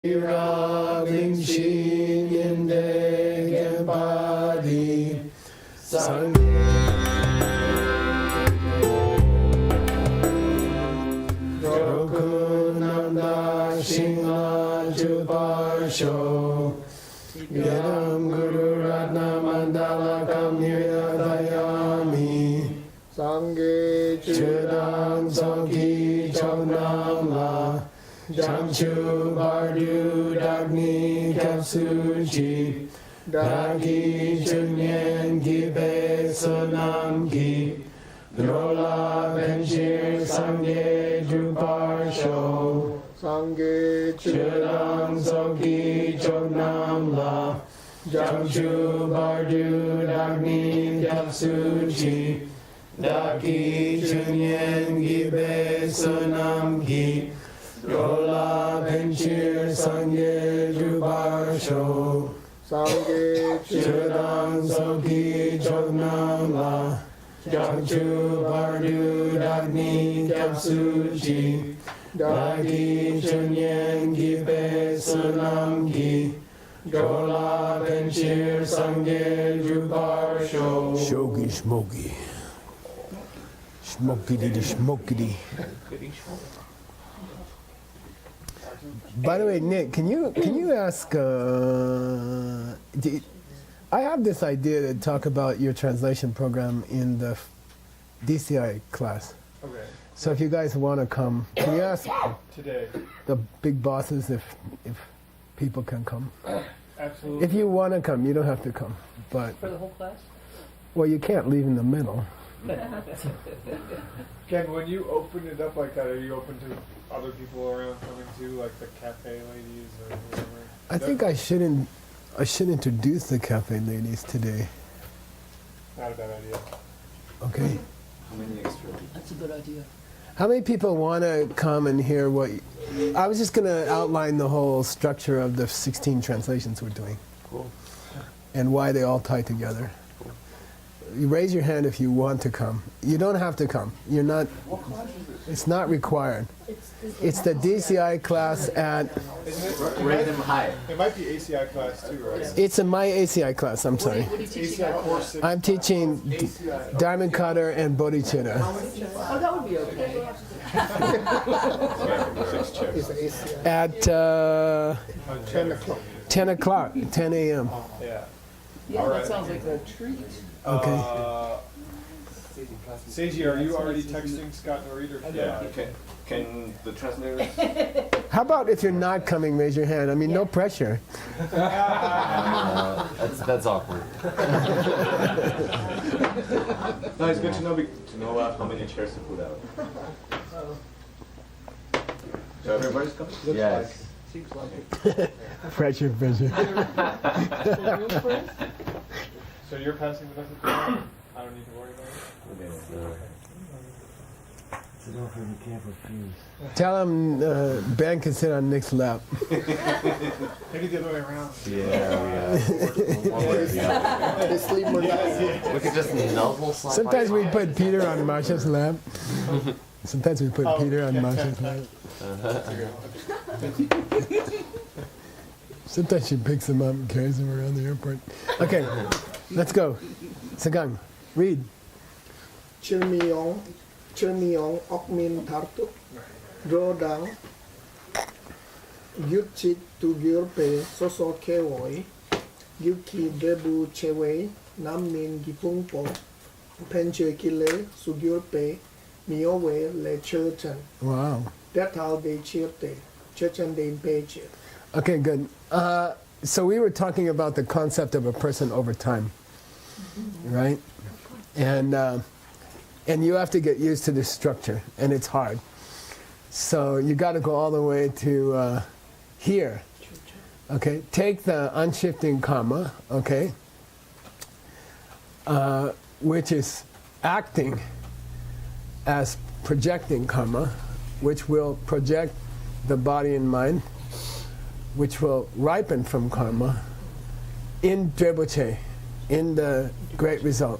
Rabing Shin in the body, Sugeng Rokunanda Shingla Juparsho Yadam Guru Ratna Mandala Kamniyadayami Sangye Chudam Soki Chonamla Jamchu Bardu Dagni Kapsuchi Dagi Chunyen Gibe Sunam Gi Drola Benshir Sangye Juparsho Sangye Chudam Soki Chonamla Jamchu Bardu Dagni Kapsuchi Dagi Chunyen Gibe Sunam Gi Drola Benshir Sangye Jubarsho Sangye Chudam Soki Chognamla Jamchu Bardu Dagni Kapsuchi Dagi Chunyen Gibe Sunam Gi Drola Benshir Sangye Jubarsho Shogi Smoky Smokity Smokity. By the way, Nick, can you ask? I have this idea to talk about your translation program in the DCI class. Okay. So if you guys want to come, can you ask Today. the big bosses if people can come? Absolutely. If you want to come, you don't have to come. But For the whole class? well, you can't leave in the middle. Ken, when you open it up like that, are you open to other people around coming too, like the cafe ladies or whatever? I think I should introduce the cafe ladies today. Not a bad idea. Okay. How many extra? That's a good idea. How many people want to come and hear what? I was just going to outline the whole structure of the 16 translations we're doing. Cool. And why they all tie together. Cool. You raise your hand if you want to come. You don't have to come. You're not. What class is it? It's not required. It's the DCI class at. Isn't it? Rate them high. It might be ACI class too, right? It's in my ACI class. I'm sorry. What are you teaching ACI about? course 6. I'm teaching ACI. Diamond Cutter and Bodhicitta Oh, that would be okay. at 10 o'clock. 10 o'clock, 10 a.m. Yeah. Yeah, Alright. that sounds like a treat. Okay. Seiji, are you already texting Scott and Reader? Yeah. Can the translators? How about if you're not coming, raise your hand? I mean, no pressure. That's awkward. No, it's good to know how many chairs to put out. So everybody's coming? Yes. Seems like it. Pressure. So you're passing the message around? I don't need to worry about it? Tell him Ben can sit on Nick's lap. Maybe the other way around. Yeah. One way or the other. We could just nuzzle somebody. Sometimes we put Peter on Marsha's lap. Sometimes we put Peter on Marsha's lap. Sometimes she picks him up and carries him around the airport. Okay, let's go. Sugeng, read. Chilmyong Okmin Tartuk Drodang Gyutchit Tugurpe Soso Kewoi Gyuki Debu Chewe Nammin Gipungpo Penche Kile Sugurpe Miowe Le Churchan. Wow. That's how they chirte. Churchan de Peche. Okay, good. So we were talking about the concept of a person over time, right? And you have to get used to this structure, and it's hard. So you got to go all the way to here. Okay, take the unshifting karma, okay, which is acting as projecting karma, which will project the body and mind, which will ripen from karma in Drebuche, in the great result,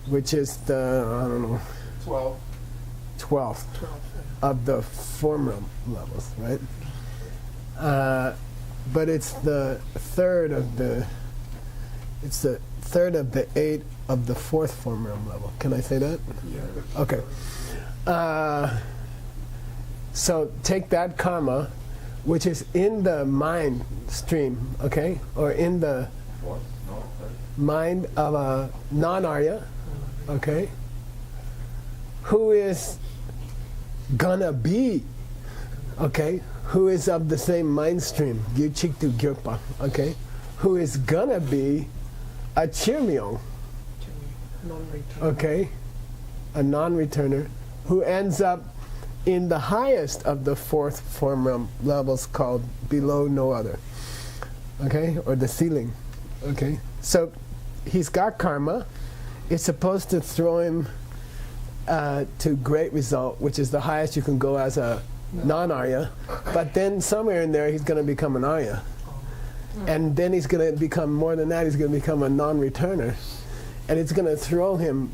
which is the, I don't know, 12th of the former levels, right? but it's the third of the 8 of the fourth form realm level. Can I say that? Yeah. Okay. So take that karma, which is in the mind stream, okay, or in the mind of a non-Arya, okay, who is gonna be, okay, who is of the same mind stream, Gyuchiktu Gyurpa, okay, who is gonna be a Chirmyong, Non-return. okay, a non-returner, who ends up in the highest of the fourth form realm levels called below no other, okay, or the ceiling, okay. So he's got karma. It's supposed to throw him to great result, which is the highest you can go as a non-Arya, but then somewhere in there he's going to become an Arya. And then he's going to become more than that, he's going to become a non-returner. And it's going to throw him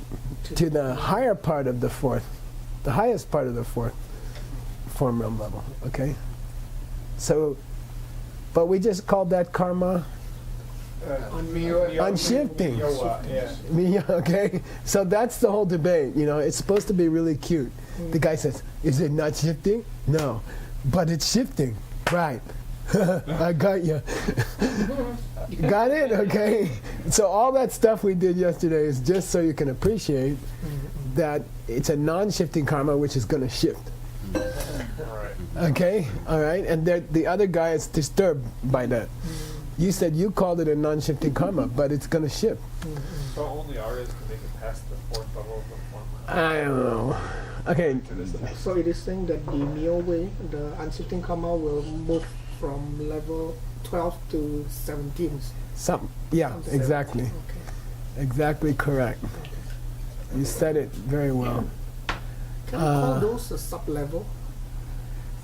to the higher part of the fourth, the highest part of the fourth form realm level, okay? So, but we just called that karma unshifting. Okay? So that's the whole debate, you know, it's supposed to be really cute. The guy says, is it not shifting? No, but it's shifting, right? I got you. Got it? Okay. So all that stuff we did yesterday is just so you can appreciate that it's a non-shifting karma which is going to shift. Okay? All right? And the other guy is disturbed by that. You said you called it a non-shifting karma, but it's going to shift. So only Aryas can make it past the fourth level of the form. I don't know. Okay. So it is saying that the Mio way, the unshifting karma will move from level 12 to 17. Yeah, exactly. Okay. Exactly correct. You said it very well. Can we call those a sub-level?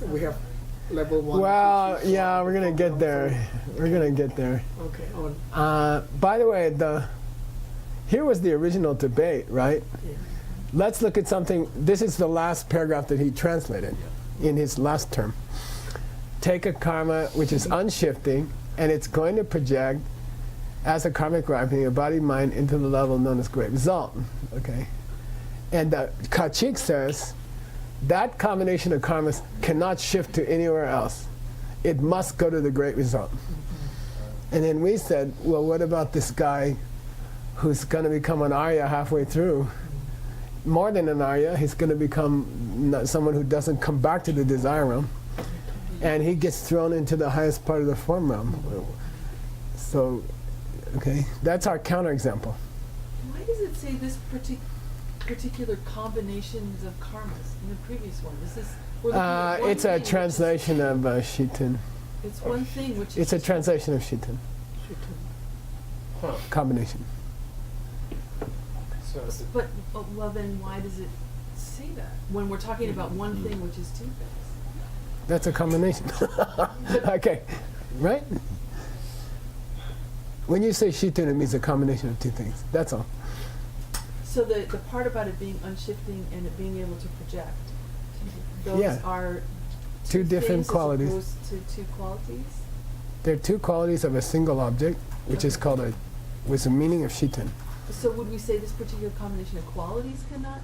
We have level 1. Well, 2, 3, yeah, we're gonna get there. We're gonna get there. Okay. On. By the way, here was the original debate, right? Yeah. Let's look at something. This is the last paragraph that he translated in his last term. Take a karma which is unshifting, and it's going to project as a karmic ripening a body mind into the level known as great result. Okay, and Kachik says that combination of karmas cannot shift to anywhere else. It must go to the great result. And then we said, well, what about this guy who's going to become an Arya halfway through? More than an Arya, he's going to become someone who doesn't come back to the desire realm, and he gets thrown into the highest part of the form realm. So, okay, that's our counterexample. Why does it say this particular combinations of karmas in the previous one? Is this? It's a translation of Shitin. It's one thing which is. It's a translation of Shitin. Combination. So But well, then why does it say that when we're talking about one thing which is two things? That's a combination. Okay, right? When you say Shitin, it means a combination of two things. That's all. So the part about it being unshifting and it being able to project, those Yeah. are Two different things qualities. as opposed to two qualities? There are two qualities of a single object, which is called with the meaning of Shitin. So would we say this particular combination of qualities cannot?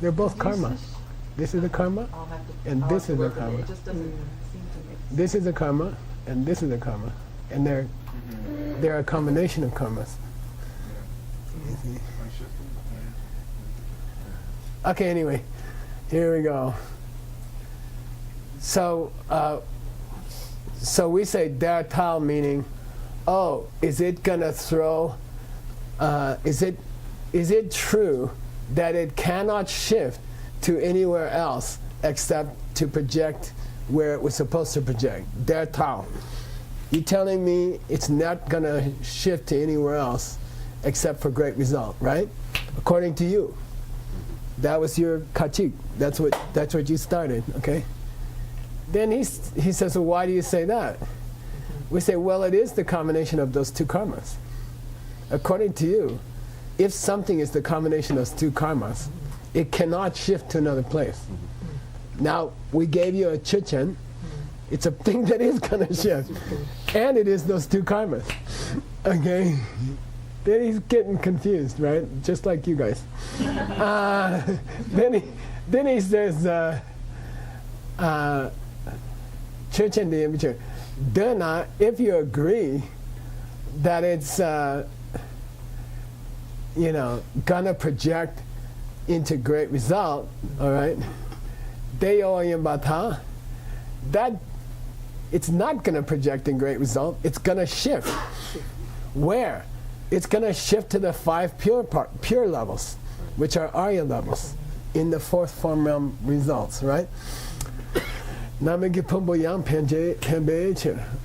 They're both produce karma. this? This is a karma, I'll have to. and I'll this have to is a work with it. karma. It just doesn't seem to make sense. This is a karma, and this is a karma, and they're a combination of karmas. Okay, anyway, here we go. So, so we say der tal, meaning, oh, is it gonna throw? Is it true that it cannot shift to anywhere else except to project where it was supposed to project? Der tal. You telling me it's not gonna shift to anywhere else except for great result, right? According to you. That was your kachik. That's what you started, okay? Then he says, well, why do you say that? We say, well, it is the combination of those two karmas. According to you, if something is the combination of those two karmas, it cannot shift to another place. Now, we gave you a chichen, It's a thing that is gonna shift. And it is those two karmas. Okay? Then he's getting confused, right? Just like you guys. Then he says, church and the immature. If you agree that it's gonna project into great result, all right? That it's not gonna project in great result. It's gonna shift. Where? It's gonna shift to the 5 pure levels, which are Arya levels, in the 4th form realm results, right?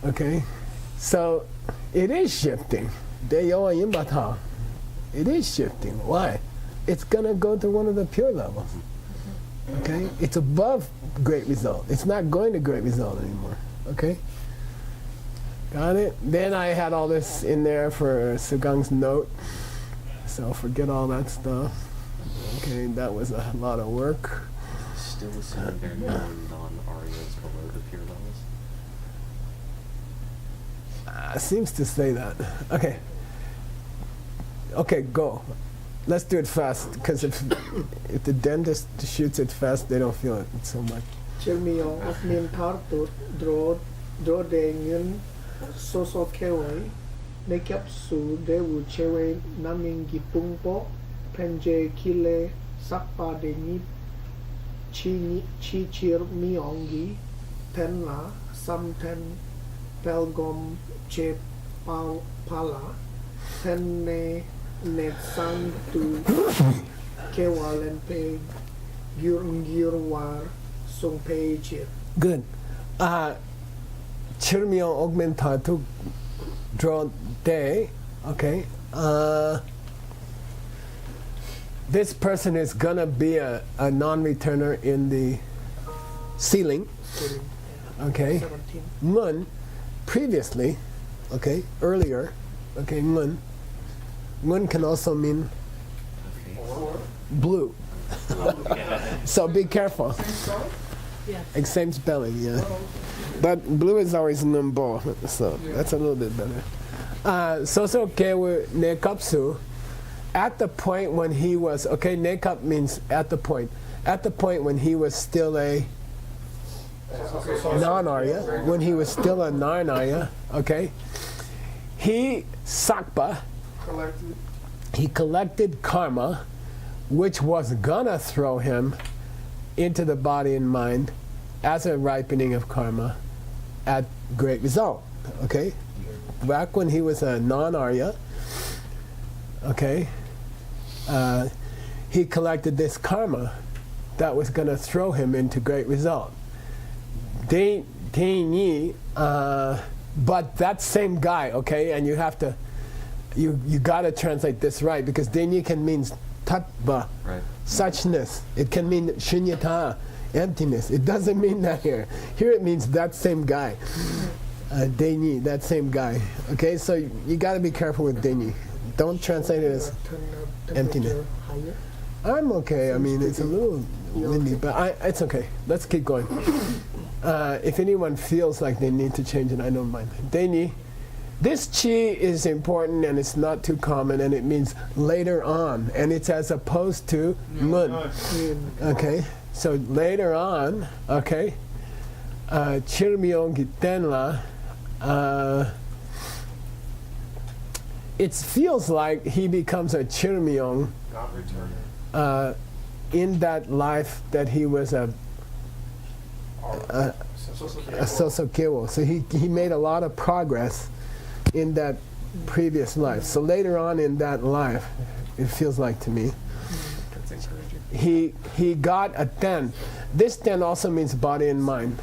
Okay? So it is shifting. It is shifting. Why? It's gonna go to one of the pure levels. Okay? It's above great result. It's not going to great result anymore. Okay? Got it? Then I had all this in there for Sugeng's note. So forget all that stuff. Okay, that was a lot of work. Still assuming there are no non-Aryas below the pure levels? Seems to say that. Okay. Okay, go. Let's do it fast, because if the dentist shoots it fast, they don't feel it so much. Chilmio of min thar to draw de yun so kewai ne kap su de wu chewe naming gi pungpo penje kile sakpa de ni chi chir mi ongi ten la sam ten pelgom che pala ten ne net sang tu kewalen pe gyur war song pe chir. Good. Chirmyo augmenta to draw day. Okay. This person is gonna be a non-returner in the ceiling. Okay. 17. Ngun, previously, okay, earlier, okay, ngun. Ngun can also mean blue. So be careful. Yes. Same spelling, yeah. But blue is always numbo, so that's a little bit better. Soso kewu nekapsu, at the point when he was, okay, nekap means at the point when he was still a non-Arya, when he was still a non-Arya, okay, he sakpa, he collected karma, which was gonna throw him into the body and mind as a ripening of karma at great result. Okay? Back when he was a non-Arya, okay, he collected this karma that was gonna throw him into great result. But that same guy, okay, and you have to, you gotta translate this right, because Denyi can mean tatva, Right. suchness. It can mean shunyata, emptiness. It doesn't mean that here. Here it means that same guy. Denyi, that same guy. Okay, so you gotta be careful with Denyi. Don't translate it as emptiness. Higher. I'm okay. I mean, it's a little windy, but it's okay. Let's keep going. If anyone feels like they need to change it, I don't mind. Denyi, this chi is important and it's not too common, and it means later on, and it's as opposed to mun. Okay, so later on, okay, chirmyong gitenla, it feels like he becomes a chirmyong in that life that he was a sosokewo. So he made a lot of progress in that previous life. So later on in that life, it feels like to me, he got a ten. This ten also means body and mind.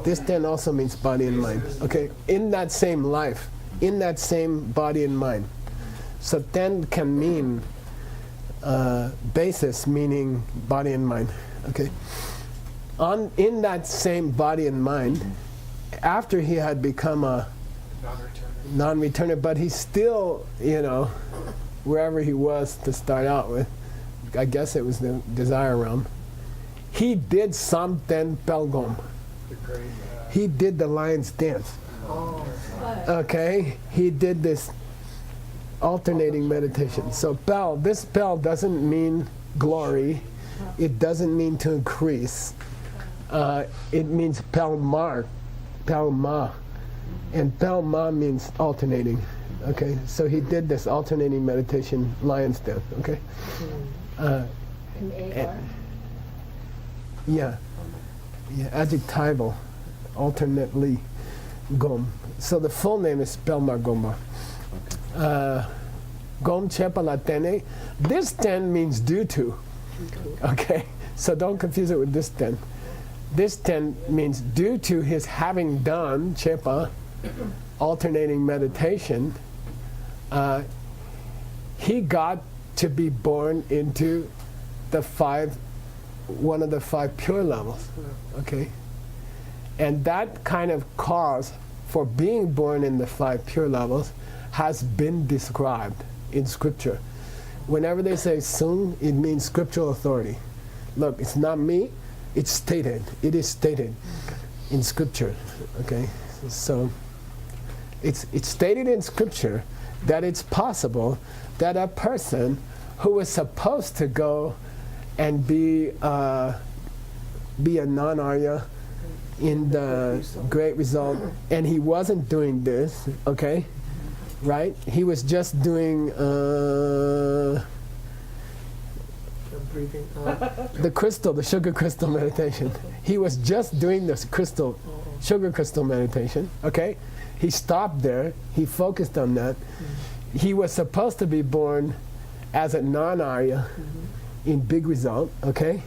This ten also means body and mind. Okay, in that same life, in that same body and mind. So ten can mean basis, meaning body and mind. Okay, in that same body and mind, after he had become a non-returner, but he's still, wherever he was to start out with, I guess it was the desire realm, he did some ten pelgom. he did the lion's dance. Okay, he did this alternating meditation. So bell, this bell doesn't mean glory. It doesn't mean to increase. It means pelma. And pelma means alternating. Okay, so he did this alternating meditation, lion's dance. Okay. Yeah, adjectival, alternately, gom. So the full name is Pelma Gomba. Gom Chepa Latene. This ten means due to. Okay, so don't confuse it with this ten. This ten means due to his having done Chepa, alternating meditation, he got to be born into one of the five pure levels. Okay, and that kind of cause for being born in the five pure levels has been described in scripture. Whenever they say sung, it means scriptural authority. Look, it's not me, it's stated. It is stated in scripture. Okay, so it's stated in scripture that it's possible that a person who was supposed to go and be a non-Arya in the Great Result, and he wasn't doing this, okay, right? He was just doing breathing the sugar crystal meditation. He was just doing this sugar crystal meditation, okay? He stopped there, he focused on that. He was supposed to be born as a non-Arya in Big Result, okay?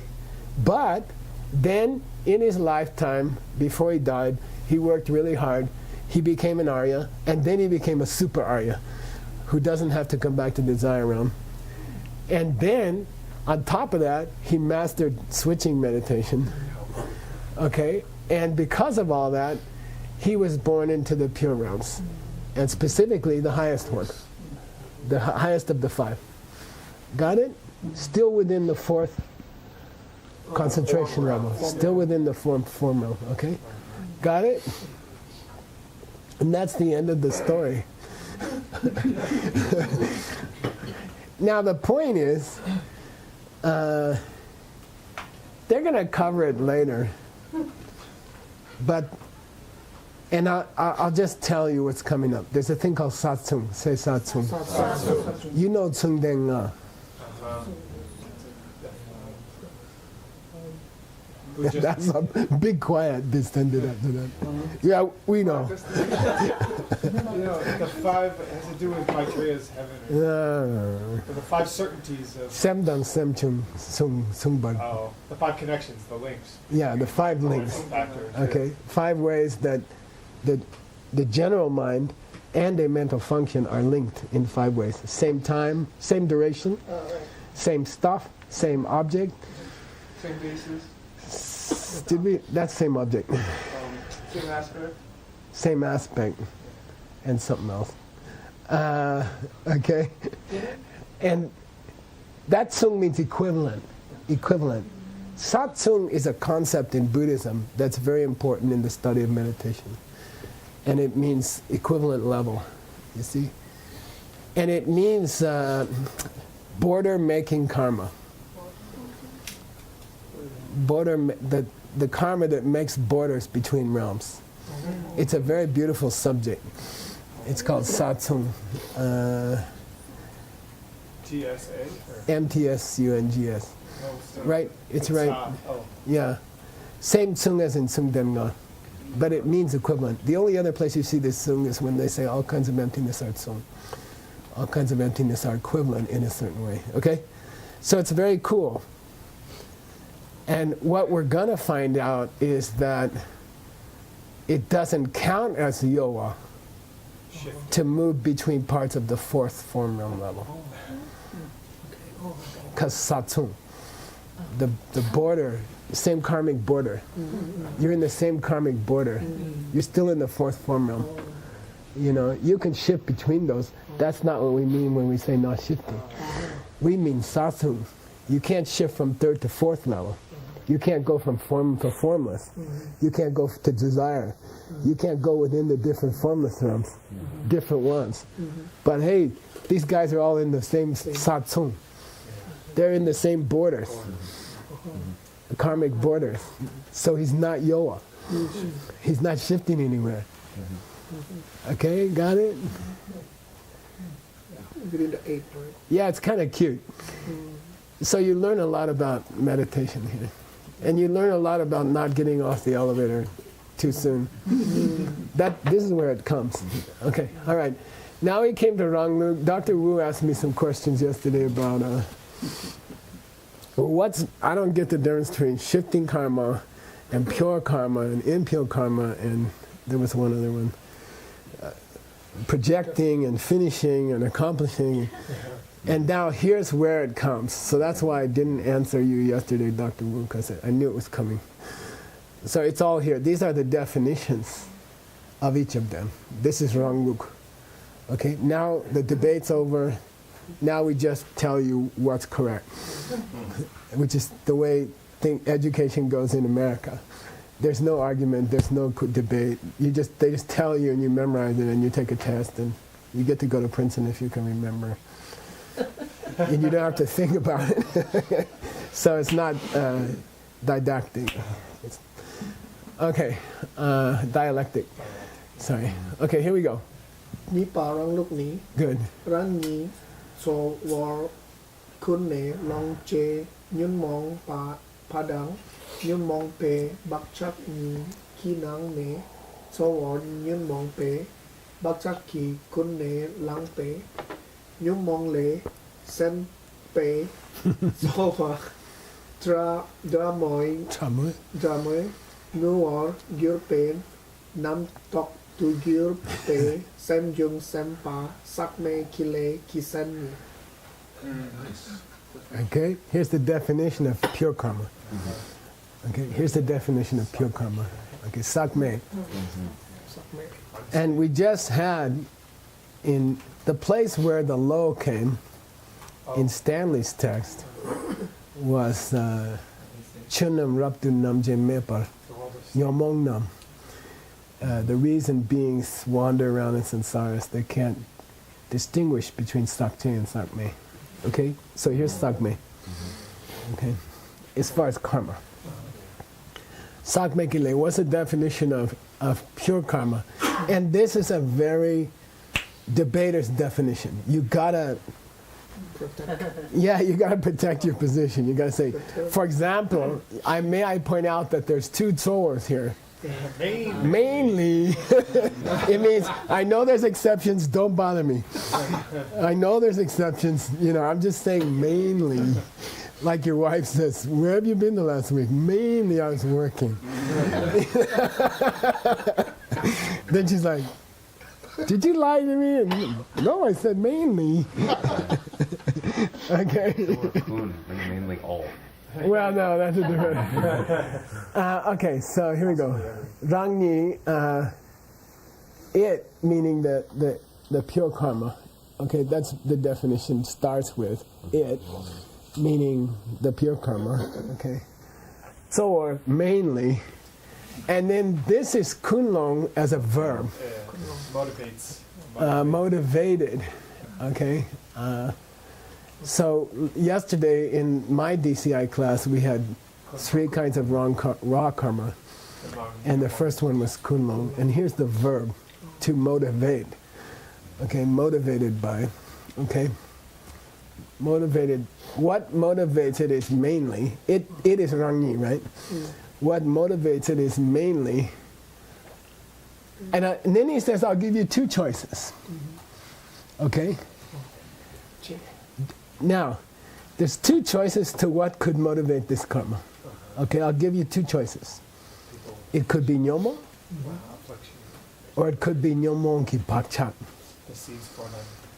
But then in his lifetime, before he died, he worked really hard. He became an Arya, and then he became a super Arya who doesn't have to come back to the desire realm. And then, on top of that, he mastered switching meditation, okay? And because of all that, he was born into the pure realms, and specifically the highest one, the highest of the five. Got it? Still within the fourth concentration level. Still within the form realm. Okay? Got it? And that's the end of the story. Now the point is, they're going to cover it later. But, and I'll just tell you what's coming up. There's a thing called satsung. Say satsung. You know Sugeng. That's a big quiet descended after that. Yeah, we know. The five has to do with Maitreya's heaven. The five certainties of. Semdan semchum sungban. Oh, the five connections, the links. Yeah, the five links. Factors. Okay, 5 ways that the general mind and a mental function are linked in 5 ways. Same time, same duration, same stuff, same object. Same basis. That's same object. Same aspect. Same aspect, and something else. Okay, and that sung means equivalent. Equivalent. Satsung is a concept in Buddhism that's very important in the study of meditation, and it means equivalent level. You see, and it means border-making karma. The karma that makes borders between realms. It's a very beautiful subject. It's called satsung. TSA? MTSUNGS. Right? It's right. Yeah. Same tsung as in Sugeng, but it means equivalent. The only other place you see this tsung is when they say all kinds of emptiness are tsung. All kinds of emptiness are equivalent in a certain way. Okay? So it's very cool. And what we're going to find out is that it doesn't count as yoa to move between parts of the 4th form realm level. Because satsung, the border, same karmic border. You're in the same karmic border. You're still in the 4th form realm. You know, you can shift between those. That's not what we mean when we say not shifting. We mean satsung. You can't shift from 3rd to 4th level. You can't go from form to formless. You can't go to desire. You can't go within the different formless realms, different ones. But hey, these guys are all in the same satsung. They're in the same borders, the karmic borders. So he's not Yoa. He's not shifting anywhere. Okay, got it? Within the 8, right? Yeah, it's kind of cute. So you learn a lot about meditation here. And you learn a lot about not getting off the elevator too soon. This is where it comes. Okay, all right. Now we came to Ranglu. Dr. Wu asked me some questions yesterday about I don't get the difference between shifting karma and pure karma and impure karma, and there was one other one. Projecting and finishing and accomplishing. And now here's where it comes. So that's why I didn't answer you yesterday, Dr. Wu, because I knew it was coming. So it's all here. These are the definitions of each of them. This is Rangluk. Okay, now the debate's over. Now we just tell you what's correct, which is the way education goes in America. There's no argument, there's no debate. They just tell you and you memorize it and you take a test and you get to go to Princeton if you can remember. And you don't have to think about it. So it's not didactic. Okay, dialectic. Sorry. Okay, here we go. Ní bà răng lúc ní, Good. răng ní, so war kun ne long che, nhún mong pa đắng, nhún mong pe, bạc chắc ní, khi nang ne, so war nhún mong pe, bạc chắc khi kun ne lang pe, nhún mong le, sen pe, so war dra moi, nu war gyur pen, nam tok tu gyur pe, sem jung sem pa, sak me kile kisen ni. Okay, here's the definition of pure karma. Okay, here's the definition of pure karma. Okay, sakme. And we just had in the place where the lo came in Stanley's text was chunam raptu nam je mepar yomong nam. The reason beings wander around in samsara is they can't distinguish between sakche and sakme. Okay, so here's sakme. Okay, as far as karma. Sakme kile, what's the definition of pure karma? And this is a very debater's definition. You gotta, you gotta protect your position. You gotta say, for example, I point out that there's two tsoers here. Mainly, it means I know there's exceptions, don't bother me. I know there's exceptions, I'm just saying mainly. Like your wife says, where have you been the last week? Mainly I was working. Then she's like, did you lie to me? And, no, I said mainly. Okay. Mainly all. Well, no, that's a different. Okay, so here we go. Rangni, it meaning the pure karma. Okay, that's the definition. Starts with it, meaning the pure karma. Okay, so or mainly, and then this is kunlong as a verb. Motivates. Motivated. Okay. So yesterday in my DCI class we had 3 kinds of raw karma, and the first one was kunlong, and here's the verb, to motivate. Okay, motivated by. Okay, motivated. What motivates it is mainly it is rangni, right? What motivates it is mainly. And then he says, I'll give you 2 choices. Okay. Now, there's 2 choices to what could motivate this karma. Okay, I'll give you 2 choices. It could be nyomo, or it could be nyomon ki pakchak,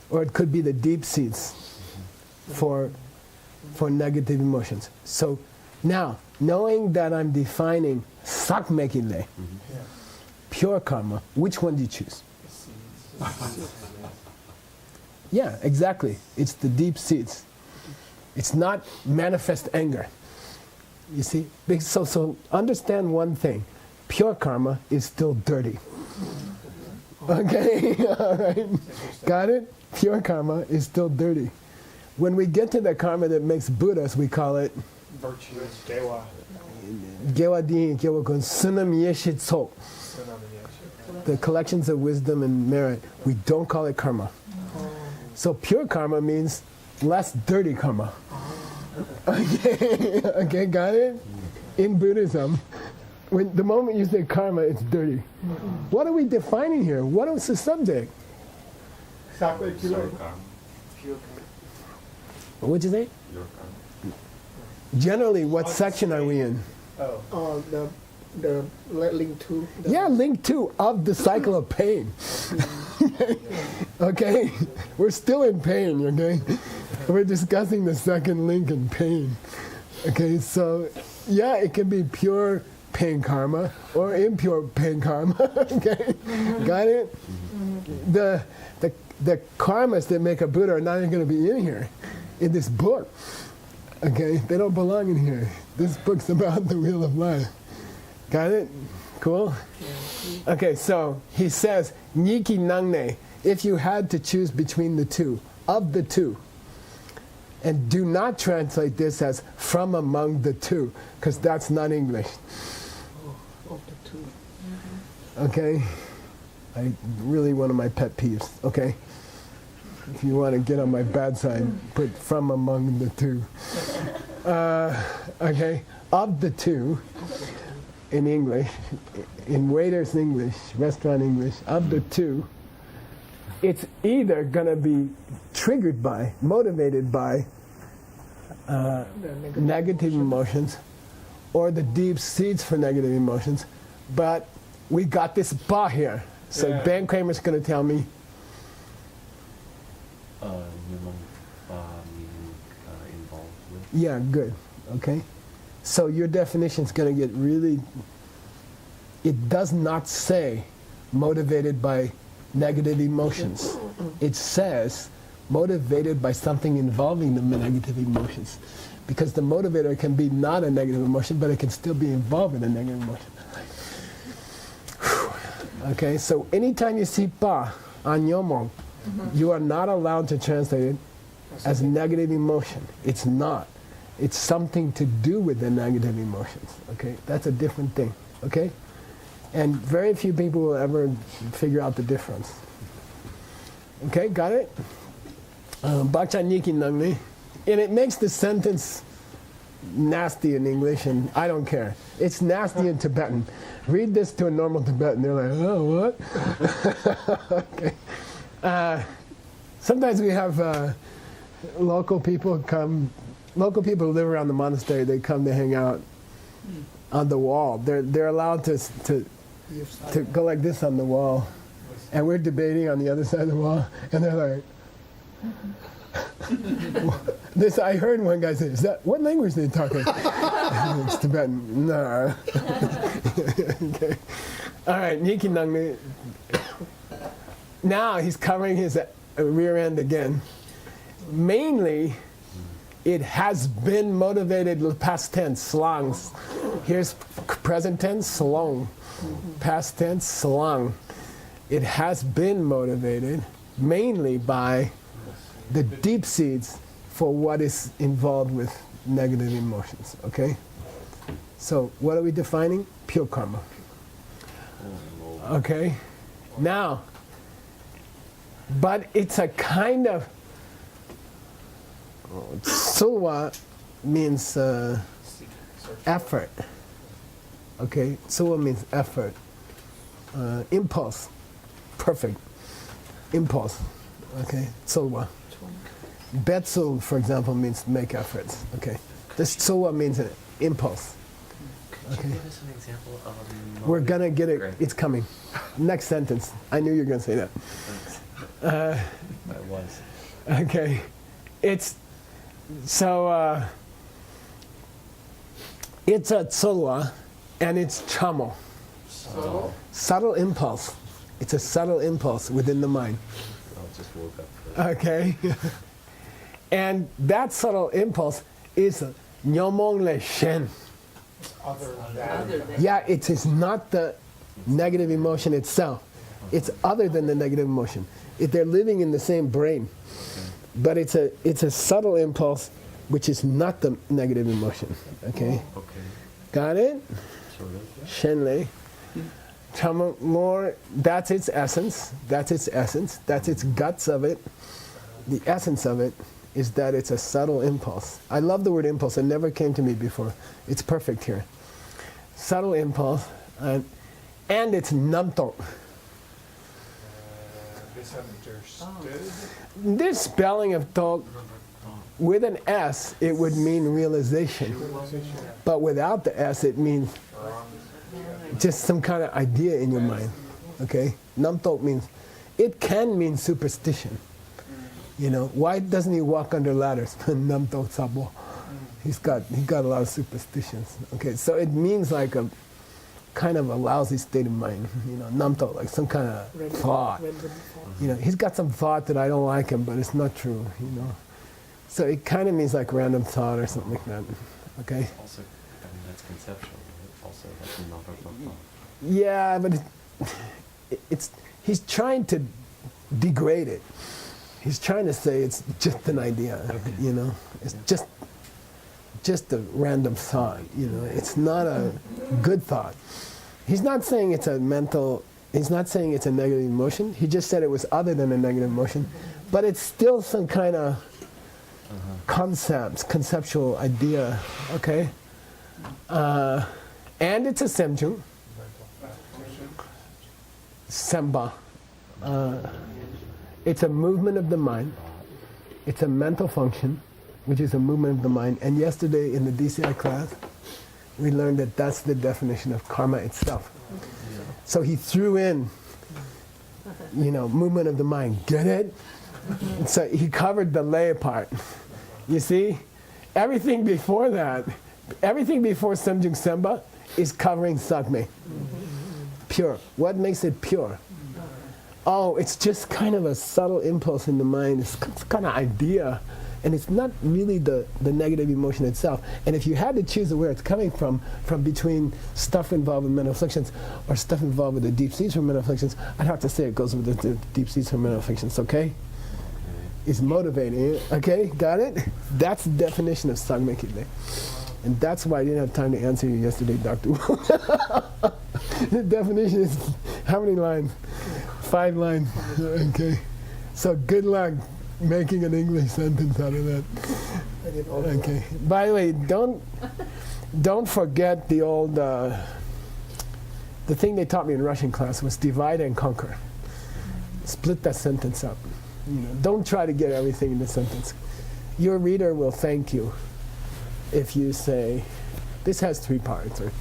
or it could be the deep seeds for negative emotions. So now, knowing that I'm defining sakmekile, pure karma, which one do you choose? Yeah, exactly. It's the deep seeds. It's not manifest anger. You see? So understand one thing. Pure karma is still dirty. Okay? All right? Got it? Pure karma is still dirty. When we get to the karma that makes Buddhas, we call it Virtuous, dewa. Gewa Din, Gewa Kun, Sunam Yeshit Sok. The collections of wisdom and merit. We don't call it karma. So pure karma means less dirty karma. Okay, okay, got it? In Buddhism, the moment you say karma, it's dirty. What are we defining here? What is the subject? Exactly, pure. What'd you say? Generally, what section are we in? Oh. The link to. Yeah, link 2 of the cycle of pain. Okay? We're still in pain, okay? We're discussing the second link in pain. Okay, so yeah, it can be pure pain karma or impure pain karma. Okay? Got it? The karmas that make a Buddha are not even going to be in here, in this book. Okay? They don't belong in here. This book's about the wheel of life. Got it? Cool? Okay, so he says, Niki Nangne, if you had to choose between the two, of the two, and do not translate this as from among the two, because that's not English. Of the two. Okay? Really one of my pet peeves, okay? If you want to get on my bad side, put from among the two. Okay? Of the two, in English, in waiter's English, restaurant English, of the two, it's either going to be triggered by, motivated by negative emotions or the deep seeds for negative emotions. But we got this ba here. So Yeah. Ben Kramer's going to tell me. Involved with. Yeah, good. Okay. So your definition is going to get really. It does not say motivated by negative emotions. It says motivated by something involving the negative emotions. Because the motivator can be not a negative emotion, but it can still be involved in a negative emotion. Okay, so anytime you see pa on yomong, you are not allowed to translate it as negative emotion. It's not. It's something to do with the negative emotions. Okay, that's a different thing. Okay, and very few people will ever figure out the difference. Okay, got it? Bakcha Niki Nangni. And it makes the sentence nasty in English, and I don't care. It's nasty in Tibetan. Read this to a normal Tibetan, they're like, oh, what? Okay. Sometimes we have local people come. Local people who live around the monastery, they come to hang out on the wall. They're allowed to go like this on the wall, and we're debating on the other side of the wall, and they're like. This I heard one guy say, "Is that what language are they talking?" It's Tibetan. No. Okay. All right, Niki Nangni. Now he's covering his rear end again. Mainly, it has been motivated. Past tense, slang. Here's present tense, slong. Past tense, slang. It has been motivated mainly by the deep seeds for what is involved with negative emotions, okay? So what are we defining? Pure karma. Okay? Now, but it's a kind of, suwa means effort, okay? Suwa means effort. Impulse, perfect. Impulse, okay? Suwa. Betsu, for example, means make efforts. Okay, this tsuwa means an impulse. Could you give us an example of a We're gonna get it. Great. It's coming. Next sentence. I knew you were gonna say that. Thanks. I was. Okay, it's so it's a tsuwa, and it's chamo. Subtle impulse. It's a subtle impulse within the mind. I just woke up. For that. Okay. And that subtle impulse is nyomong le shen. Other Other than. than. Yeah, it is not the negative emotion itself. It's other than the negative emotion. They're living in the same brain, but it's a subtle impulse, which is not the negative emotion. Okay, Okay. got it? Sort of. Shenlei. Chama more. That's its essence. That's its essence. That's its guts of it. The essence of it is that it's a subtle impulse. I love the word impulse. It never came to me before. It's perfect here. Subtle impulse, and it's namto. Misunderstood. This spelling of tok with an S, it would mean realization, but without the S, it means just some kind of idea in your mind. Okay, namtok means it can mean superstition. You know, why doesn't he walk under ladders? Namtok sabo. He got a lot of superstitions. Okay, so it means like a kind of a lousy state of mind. You know, namtok, like some kind of thought. Random thought. You know, he's got some thought that I don't like him, but it's not true. You know, so it kind of means like random thought or something like that. Okay. Also, I mean, that's conceptual. Right? Also, that's not a thought. Yeah, but it's he's trying to degrade it. He's trying to say it's just an idea. You know, it's just a random thought. You know, it's not a good thought. He's not saying it's a mental. He's not saying it's a negative emotion. He just said it was other than a negative emotion, but it's still some kind of conceptual idea. Okay, and it's a semjung. Semba. It's a movement of the mind. It's a mental function, which is a movement of the mind. And yesterday in the DCI class, we learned that that's the definition of karma itself. So he threw in, you know, movement of the mind. Get it? So he covered the lay part. You see? Everything before that, everything before Semjung Semba is covering Sakme. Pure. What makes it pure? Oh, it's just kind of a subtle impulse in the mind. It's kind of idea. And it's not really the negative emotion itself. And if you had to choose where it's coming from between stuff involved with mental afflictions or stuff involved with the deep seeds from mental afflictions, I'd have to say it goes with the deep seeds from mental afflictions, okay? It's motivating, okay? Got it? That's the definition of Sagmekile. And that's why I didn't have time to answer you yesterday, Dr. Wu. The definition is how many lines? 5 lines. Okay. So good luck making an English sentence out of that. I did all Okay. By the way, don't forget the old the thing they taught me in Russian class was divide and conquer. Split that sentence up. You know, don't try to get everything in the sentence. Your reader will thank you if you say, this has 3 parts. Or,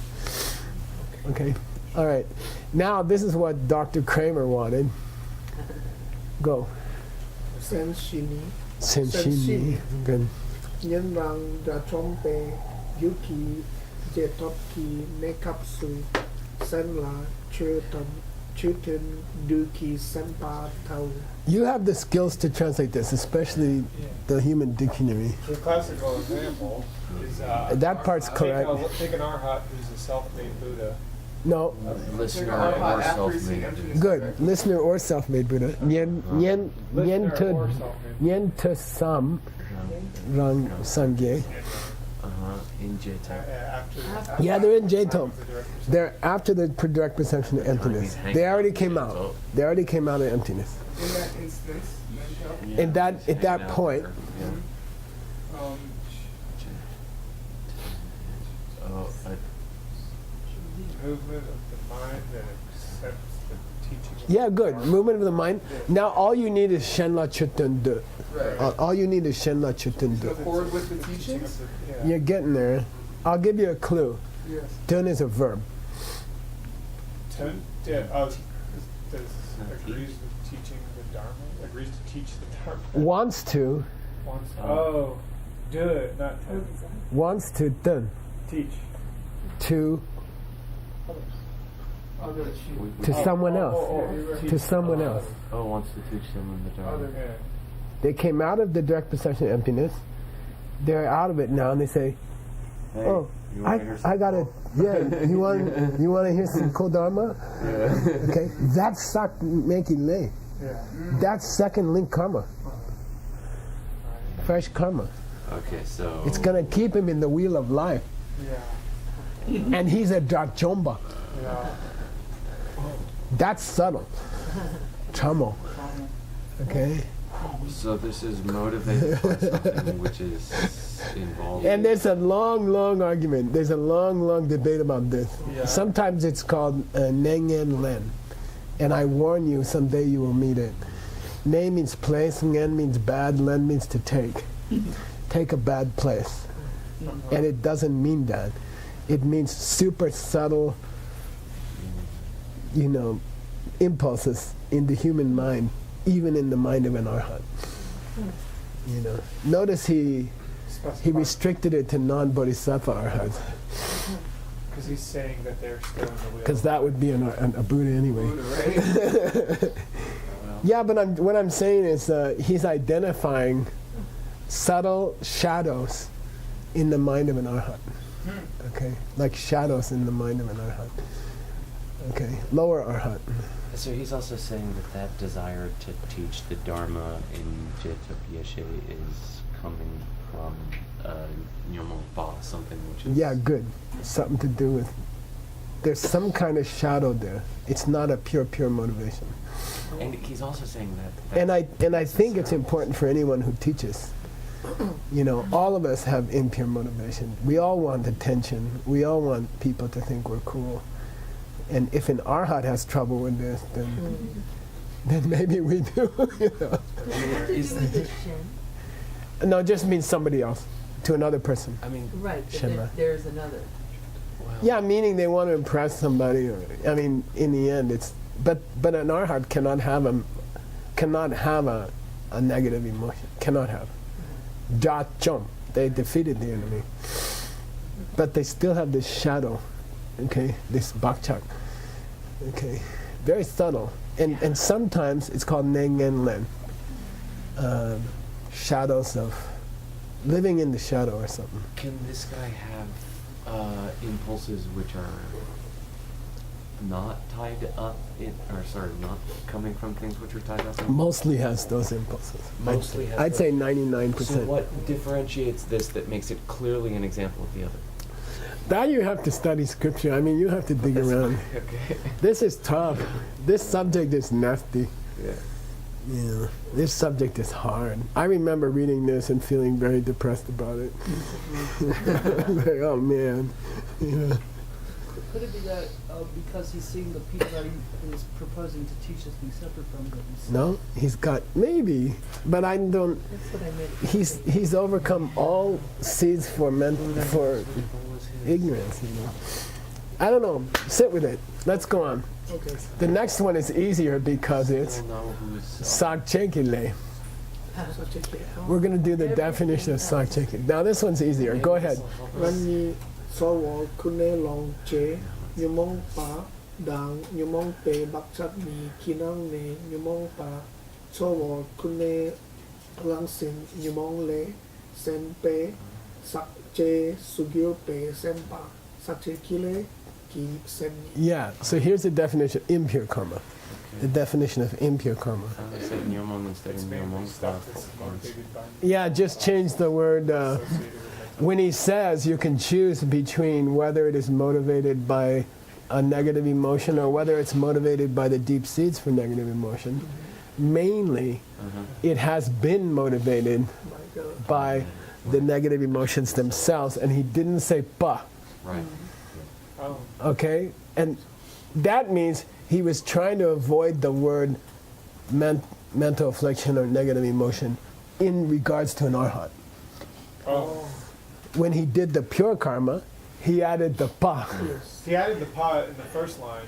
okay. All right. Now this is what Dr. Kramer wanted. Go. Senshini, Senshini. Good. Nhân Rang Da Trompe, Yuki, Jetopki, Nekapsu, Senla, Chuten, Duki, Senpa, Tau. You have the skills to translate this, especially the human dictionary. The classical example is That part's correct. Take an arhat who's a self-made Buddha. No, Listener or self-made. good. Listener or self-made Buddha. Nyen te sam rang sangye. In J-type. Yeah, they're in J-tome. They're after the direct perception of emptiness. They already came out. They already came out of emptiness. In that instance, At that point, Movement of the mind that accepts the teaching of yeah, good. Movement of the mind. Now all you need is Shenla Chuten De. right. All you need is Shenla Chuten De. Accord with the teaching teachings? of the, yeah. You're getting there. I'll give you a clue. Yes. Dun is a verb. Does agrees with teaching the Dharma? Agrees to teach the Dharma? Wants to, Wants, oh, do it, not to wants to dun. teach. To Others. to someone else. Teach To someone else. Oh, wants to teach someone the Dharma. Other. Yeah. They came out of the direct perception of emptiness. They're out of it now, and they say, Hey, Oh, you wanna hear I got it. Yeah, you want to hear some Kodharma? Yeah. Okay, that's Sak Meki Lei. Yeah. That's second link karma. Fresh karma. Okay, so It's gonna keep him in the wheel of life. Yeah. And he's a Dachomba. Yeah. That's subtle. Chamo. Okay? so this is motivated by something which is involved. And there's a long argument. There's a long debate about this. Yeah. Sometimes it's called Nengen Len. And I warn you, someday you will meet it. Ne means place, Ngen means bad, Len means to take. Take a bad place. And it doesn't mean that. It means super subtle, impulses in the human mind, even in the mind of an arhat. Notice he restricted it to non-bodhisattva arhats, Because he's saying that they're still in the wheel. because that would be a Buddha anyway. Right? Yeah, but what I'm saying is he's identifying subtle shadows in the mind of an arhat. Okay, like shadows in the mind of an arhat. Okay, lower arhat. So he's also saying that desire to teach the Dharma in Jetapyeshe is coming from Nyomo Ba, something which is... Yeah, good. Something to do with. There's some kind of shadow there. It's not a pure motivation. And he's also saying that... And I think it's important for anyone who teaches. All of us have impure motivation. We all want attention. We all want people to think we're cool. And if an arhat has trouble with this, then maybe we do. What do you do with the shin? No, it just means somebody else, to another person. I mean, Right, but Shinra. there's another. well, Yeah, meaning they want to impress somebody. In the end, it's but an arhat cannot have a negative emotion. Cannot have. Ja chom. They defeated the enemy, but they still have this shadow. Okay, this bakchak. Okay, very subtle, and sometimes it's called nengen len. Shadows of living in the shadow or something. Can this guy have impulses which are not tied up not coming from things which are tied up in? Mostly has those impulses. Mostly has I'd those. say 99%. So what differentiates this that makes it clearly an example of the other? That you have to study scripture. I mean, you have to dig around. Okay. This is tough. This subject is nasty. Yeah. Yeah, this subject is hard. I remember reading this and feeling very depressed about it. Like, oh man. Yeah. Could it be that because he's seeing the people that he is proposing to teach us be separate from himself? No, he's got maybe, but I don't. That's what I meant. He's overcome all seeds for ignorance. I don't know. Sit with it. Let's go on. Okay. The next one is easier because it's sakchekile. We're going to do the definition of sakchekile. Now this one's easier. Go ahead. Rani sowo kune long che nyumong pa dang nyumong pe bakchat ni kinang ne nyumong pa sowo kune lang sin nyumong le sen pe sak che sugyo pe sen pa sak che kile ki sen ni. Yeah. So here's the definition of impure karma. The definition of impure karma. I said Nyomon instead of It's mainly Nyomon stuff that's motivated by Yeah, just change the word. associated with When he says you can choose between whether it is motivated by a negative emotion or whether it's motivated by the deep seeds for negative emotion, mainly it has been motivated by the negative emotions themselves, and he didn't say pa. Right. Oh, Okay? And that means he was trying to avoid the word mental affliction or negative emotion in regards to an arhat. oh. When he did the pure karma, he added the pa. He added the pa in the first line.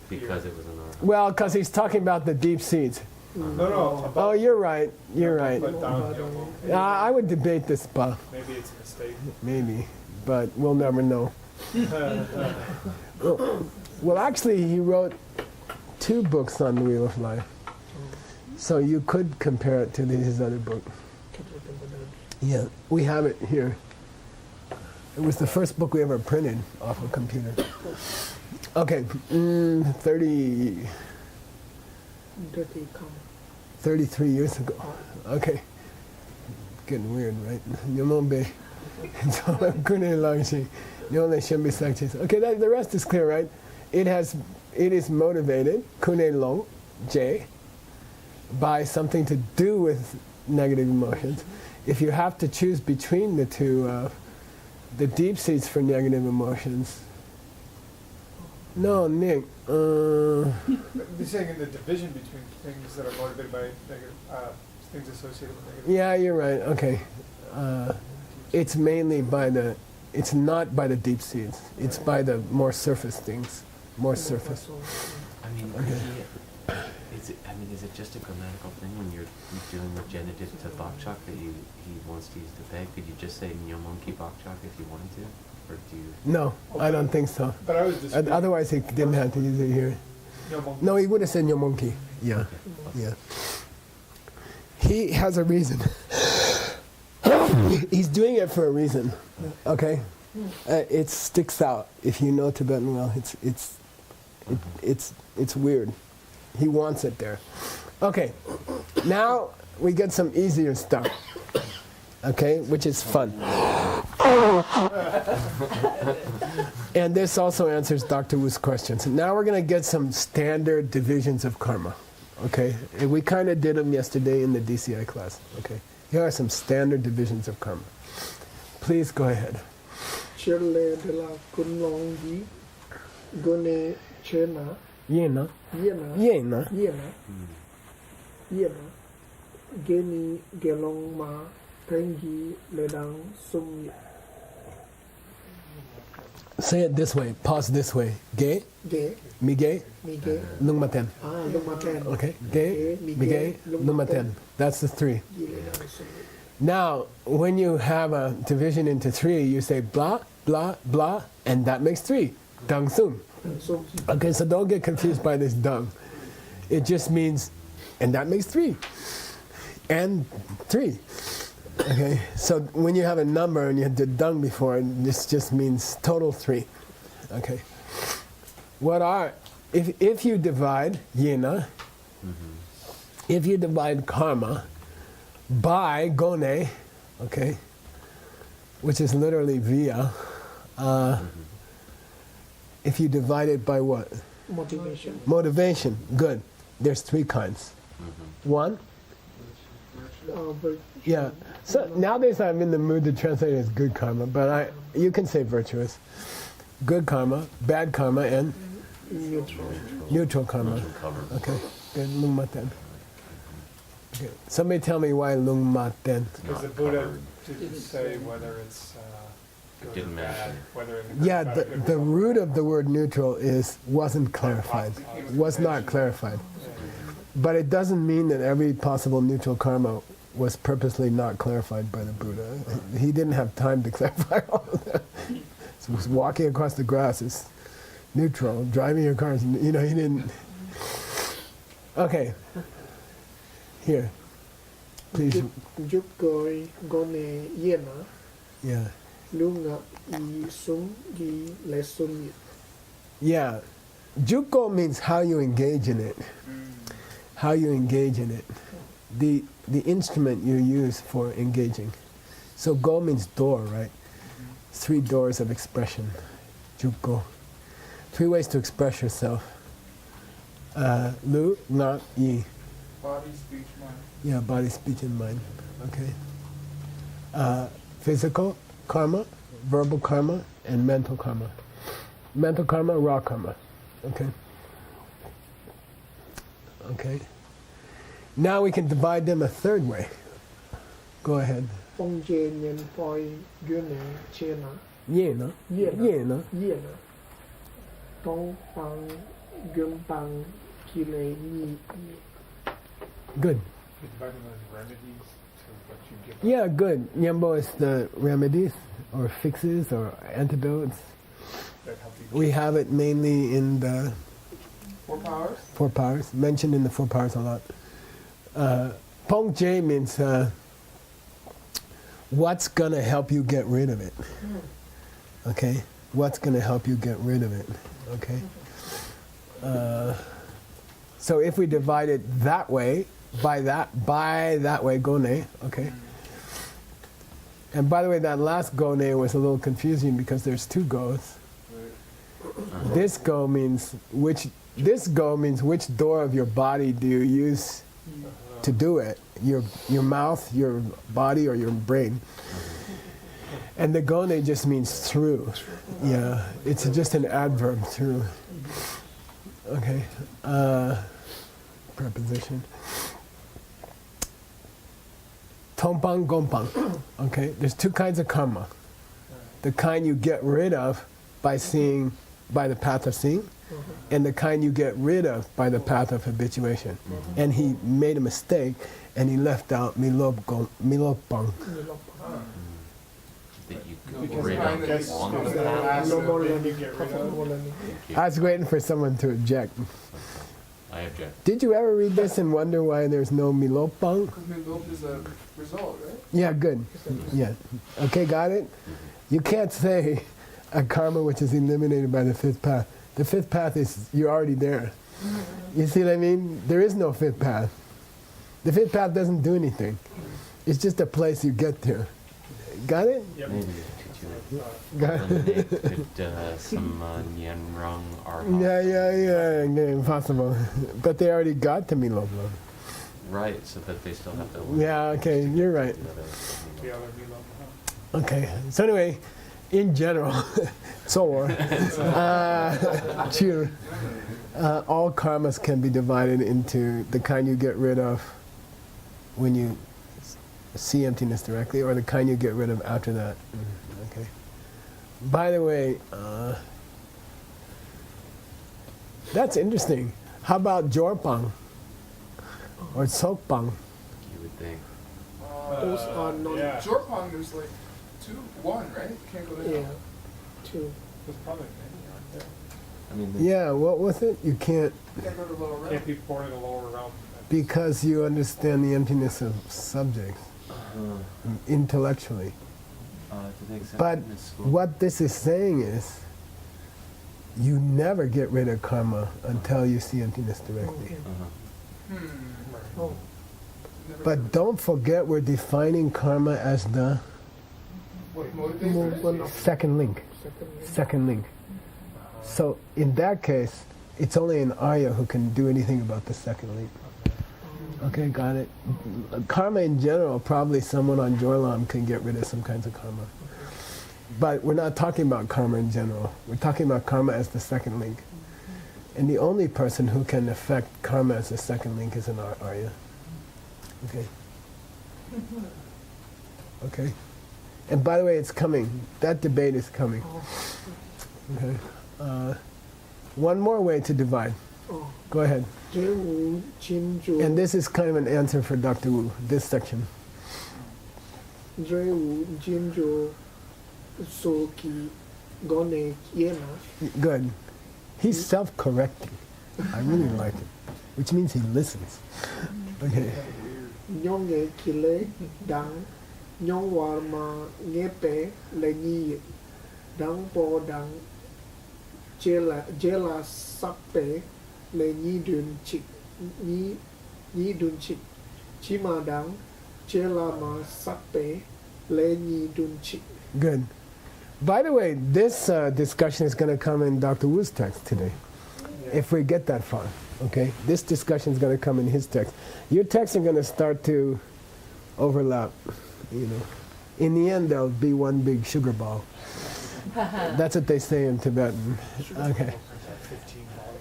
Because it was an R. Well, because he's talking about the deep seeds. No, above, Oh, you're right. You're right. but down Nyomo. I would debate this pa, Maybe it's a mistake. maybe, but we'll never know. Well, actually, he wrote 2 books on the Wheel of Life, so you could compare it to his other book. Yeah, we have it here. It was the first book we ever printed off a computer. Okay, 30, 30 karma. 33 years ago. Okay. Getting weird, right? Nyomombe. Okay, the rest is clear, right? It is motivated, kune long, J, by something to do with negative emotions. If you have to choose between the two, the deep seeds for negative emotions. No, Nick. You're saying in the division between things that are motivated by negative, things associated with negative. Yeah, you're right. Okay. It's mainly by the. It's not by the deep seeds. It's by the more surface things. More surface. I mean, Okay. is it just a grammatical thing when you're dealing with genitive to bakchak that he wants to use the peg? Could you just say nyomonki bakchak if you wanted to? Or do you? No, I don't think so. But I was disputing. Otherwise, he didn't have to use it here. No, he would have said nyomonki. Yeah. Yeah. He has a reason. He's doing it for a reason. Okay? It sticks out. If you know Tibetan well, it's weird. He wants it there. Okay. Now we get some easier stuff. Okay, which is fun. And this also answers Dr. Wu's questions. Now we're going to get some standard divisions of karma. Okay? And we kind of did them yesterday in the DCI class. Okay? Here are some standard divisions of karma. Please go ahead. Chele de la kunlongi gone chena Yena. yena Yena. yena yena geni gelong ma pengi ledang sum Say it this way. Pause this way. Ge, ge mige, mige lungmaten. lumaten Okay? Ge, mige, lungmaten. That's the three. ledang sum Now, when you have a division into three, you say blah, blah, blah, and that makes three. Dang sum. sum Okay, so don't get confused by this dung. It just means, and that makes three. And three. Okay, so when you have a number and you had the dung before, this just means total three. Okay. If you divide yena, if you divide karma by gone, okay, which is literally via, if you divide it by what? motivation Motivation, good. There's three kinds. One, but yeah. So nowadays I'm in the mood to translate it as good karma, but you can say virtuous. Good karma, bad karma, and neutral karma. Okay, good. Lungmaten. Okay. Somebody tell me why lungmaten. Because the Buddha didn't say whether it's good didn't or bad, mention whether it's Yeah, bad, the good or root of the word neutral wasn't clarified. Was not clarified. But it doesn't mean that every possible neutral karma was purposely not clarified by the Buddha. He didn't have time to clarify all of that. So walking across the grass is neutral. Driving your car is, he didn't. Okay. Here. Please. juk goi gone yena Yeah. lunga I sum gi le sum Yeah. Juko means how you engage in it. How you engage in it. The instrument you use for engaging. So go means door, right? Three doors of expression. Juko. Three ways to express yourself. Lu, na, yi. body, speech, mind. Yeah, body, speech, and mind. Okay. Physical karma, verbal karma, and mental karma. Mental karma, raw karma. Okay. Okay. Now we can divide them a third way. Go ahead. phong je nyen poi gyune chena Yena. Yena. Yena. yena tong pang gyun pang kile ni Good. You divide them as remedies to what you give. Yeah, good. Nyambo is the remedies or fixes or antidotes. That help you. We have it mainly in the 4 powers? Four powers, mentioned in the four powers a lot. Pong J means what's going to help you get rid of it. Okay? What's going to help you get rid of it? Okay? So if we divide it that way, by that way, gone, okay? And by the way, that last gone was a little confusing because there's two goes. This go means which door of your body do you use to do it? Your mouth, your body, or your brain? And the gone just means through. Yeah, it's just an adverb, through. Okay, preposition. Tompang, gompang. Okay, there's two kinds of karma. The kind you get rid of by the path of seeing, and the kind you get rid of by the path of habituation. And he made a mistake, and he left out milopang. That you go Because rid behind of this on comes the the path. last No more bit learning. you get rid No more of. learning. I was waiting for someone to object. I object. Did you ever read this and wonder why there's no milopang? Because milop is a result, right? Yeah, good. Yeah. Okay, got it? You can't say a karma which is eliminated by the fifth path. The fifth path is, you're already there. You see what I mean? There is no fifth path. The fifth path doesn't do anything. It's just a place you get to. Got it? Maybe Got it? eliminate some Nyanrang Arhat. Yeah, impossible. But they already got to milopang. Right, so that they still have to. Yeah, okay, you're right. The other Milop. Okay, so anyway, in general, all karmas can be divided into the kind you get rid of when you see emptiness directly, or the kind you get rid of after that. Okay. By the way, that's interesting. How about jorpang or sokpang? You would think. Those are non. Yeah. Jorpang, there's like 1, right? Can't go down. Yeah, two. There's probably many, aren't there? I mean, Yeah, what was it? You can't, Can't go to lower realm. Can't be poured in the lower realm. because you understand the emptiness of subjects intellectually. to the extent But in this school, what this is saying is, you never get rid of karma until you see emptiness directly. Oh, Never But don't forget, we're defining karma as the What motivates movement of second link. second. Second link. So in that case, it's only an Arya who can do anything about the second link. Okay, got it. Karma in general, probably someone on Jorlam can get rid of some kinds of karma. But we're not talking about karma in general. We're talking about karma as the second link. And the only person who can affect karma as the second link is an Arya. Okay. Okay. And by the way, it's coming. That debate is coming. Okay. One more way to divide. Oh, Go ahead. Jewu, Jinju, And this is kind of an answer for Dr. Wu, this section. Jewu, Jinju, Soki, Gone, Yena. Good. He's self-correcting. I really like it. Which means he listens. Okay. Nyonge Kile, Dang, Nyong Warma, Ngepe, Lenyi, Dang Po Dang, Jela Sape, Lenyi Dun Chik, Ni Dun Chik, Chima Dang, Jela Ma Sape, Lenyi Dun Chik. Good. By the way, this discussion is going to come in Dr. Wu's text today, if we get that far. Okay? This discussion is going to come in his text. Your texts are going to start to overlap. You know, in the end, there'll be one big sugar ball. That's what they say in Tibetan. Okay. 15 volumes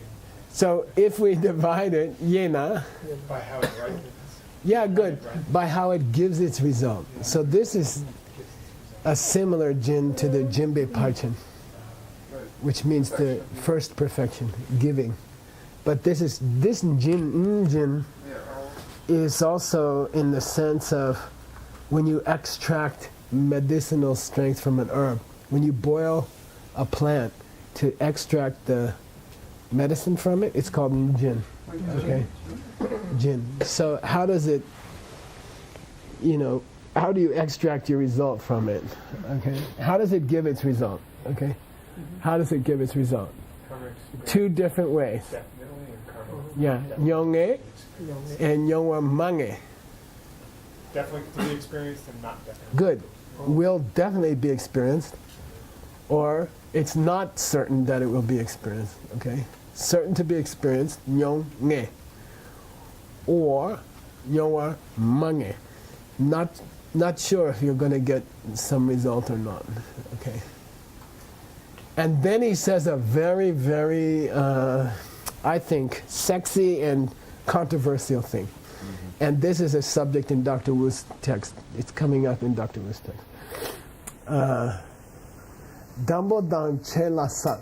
So if we divide it, yena, by how it ripens. yeah, good, by how it gives its result. So this is a similar jin to the Jimbe Parchen, which means the first perfection, giving. But this jin is also in the sense of when you extract medicinal strength from an herb. When you boil a plant to extract the medicine from it, it's called jin. Okay? Jin. So how does it, how do you extract your result from it? Okay? How does it give its result? Okay? How does it give its result? Karma experience. 2 different ways. Definitely, and karma. Yeah, nyonge and nyongwa mange. Definitely to be experienced and not definitely. Good. Will definitely be experienced, or it's not certain that it will be experienced. Okay? Certain to be experienced, nyonge. Or nyongwa mange. Not sure if you're going to get some result or not. Okay. And then he says a very, very, I think, sexy and controversial thing. And this is a subject in Dr. Wu's text. It's coming up in Dr. Wu's text. Dambo dan chela sak.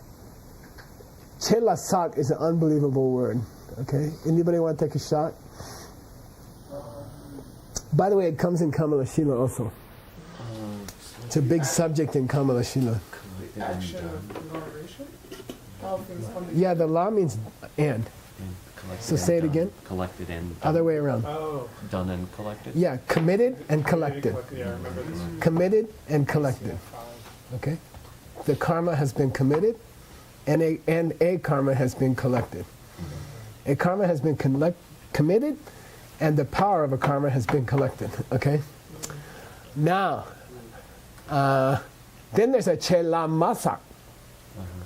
Chela sak is an unbelievable word. Okay? Anybody want to take a shot? By the way, it comes in Kamala Shila also. It's a big subject in Kamala Shila. Action of inauguration? All things come Yeah, the law means and. So say it again. Collected and Other way around. Oh. done and collected. Yeah, committed and collected. Yeah, I remember this. Committed and collected. Okay? The karma has been committed and a karma has been collected. A karma has been committed and the power of a karma has been collected. Okay? Now, then there's a chela masak,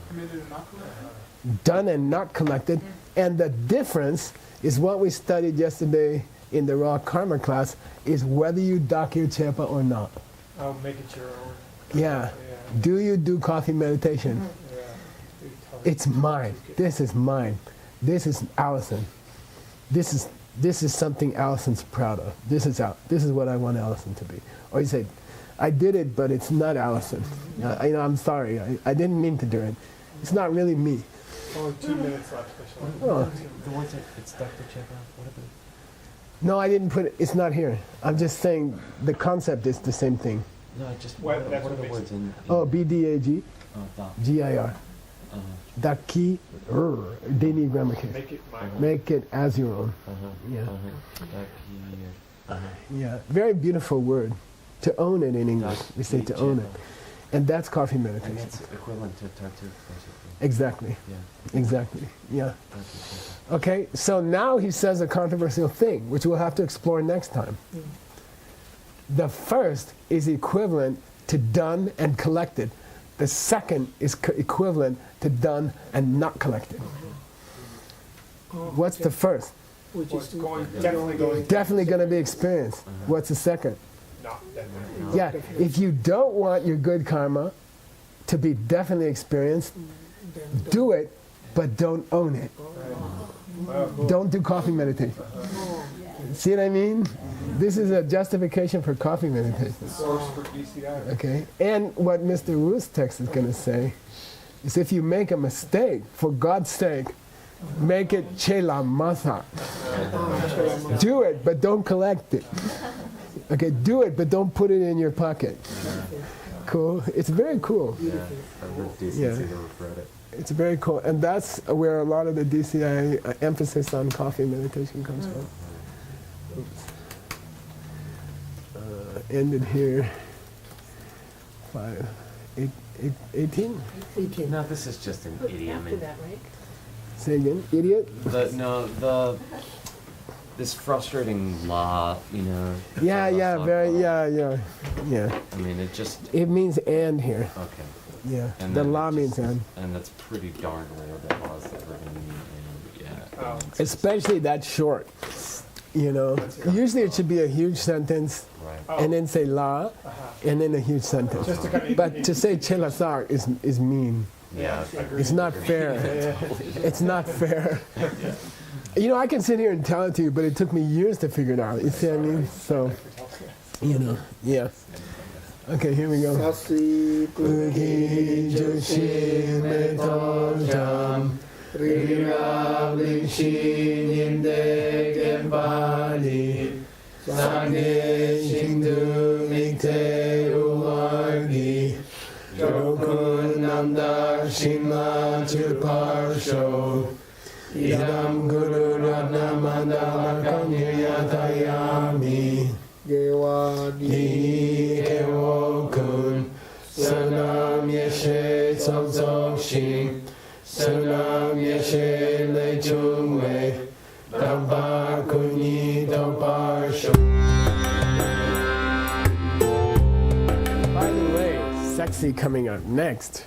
Committed and not committed. done and not collected. And the difference is what we studied yesterday in the raw karma class is whether you dakir chepa or not. Oh, make it your own. Yeah. Yeah. Do you do coffee meditation? Yeah. It's mine. This is mine. This is Allison. This is something Allison's proud of. This is what I want Allison to be. Or you say, I did it, but it's not Allison. I'm sorry. I didn't mean to do it. It's not really me. Only 2 minutes left, Michelle. Oh. The ones that it's Dr. Chekhov. What about? No, I didn't put it. It's not here. I'm just saying the concept is the same thing. No, I just. What- that's what are what the makes words in? Oh, BDAG, Da. GIR. Daki, Dini grammar case. Make it mine. Make it as your own. Yeah. Yeah, very beautiful word. To own it in English. We say to own it. And that's coffee And meditation. that's equivalent to Tartu, basically. Exactly. Yeah. Exactly. Yeah. Dr. Chekhov. Okay, so now he says a controversial thing, which we'll have to explore next time. The first is equivalent to done and collected. The second is equivalent to done and not collected. What's the first? which Well, is it's going, definitely going. Definitely going to be experienced. What's the second? Not definitely. Yeah, if you don't want your good karma to be definitely experienced, do it, but don't own it. Don't do coffee meditation. See what I mean? This is a justification for coffee meditation. Source for DCI. Okay? And what Mr. Wu's text is going to say is if you make a mistake, for God's sake, make it chela masa. Do it, but don't collect it. Okay, do it, but don't put it in your pocket. Cool? It's very cool. Yeah, the decency Yeah. to regret it. It's very cool. And that's where a lot of the DCI emphasis on coffee meditation comes from. Oops. Ended here. 18? 18. No, this is just an idiom. After that, right? Say again, idiot? This frustrating law, you know. Yeah, yeah, philosophical- yeah. I mean, it just It means and here. okay. Yeah, And the then law it means just- and. And that's pretty darn rare that laws that we're going to mean. And yeah. Oh. it's- Especially that short. You know, usually it should be a huge sentence Right. and then say la and then a huge sentence. Just to kind of But to say chelasar is mean. Yeah. It's not fair. It's not fair. You know, I can sit here and tell it to you, but it took me years to figure it out. You see what I mean? So, you know, yeah. Okay, here we go. Sasi Ugi Joshi Metojam Rirablikshi Ninde Gembali Sage Shingdu Mikte Uargi Jokun Namdak Shima Chuparsho Idam Guru Ratna Mandala Yatayami Gewadi Ni Kewokun Sanam Yeshe By the way, sexy coming up next.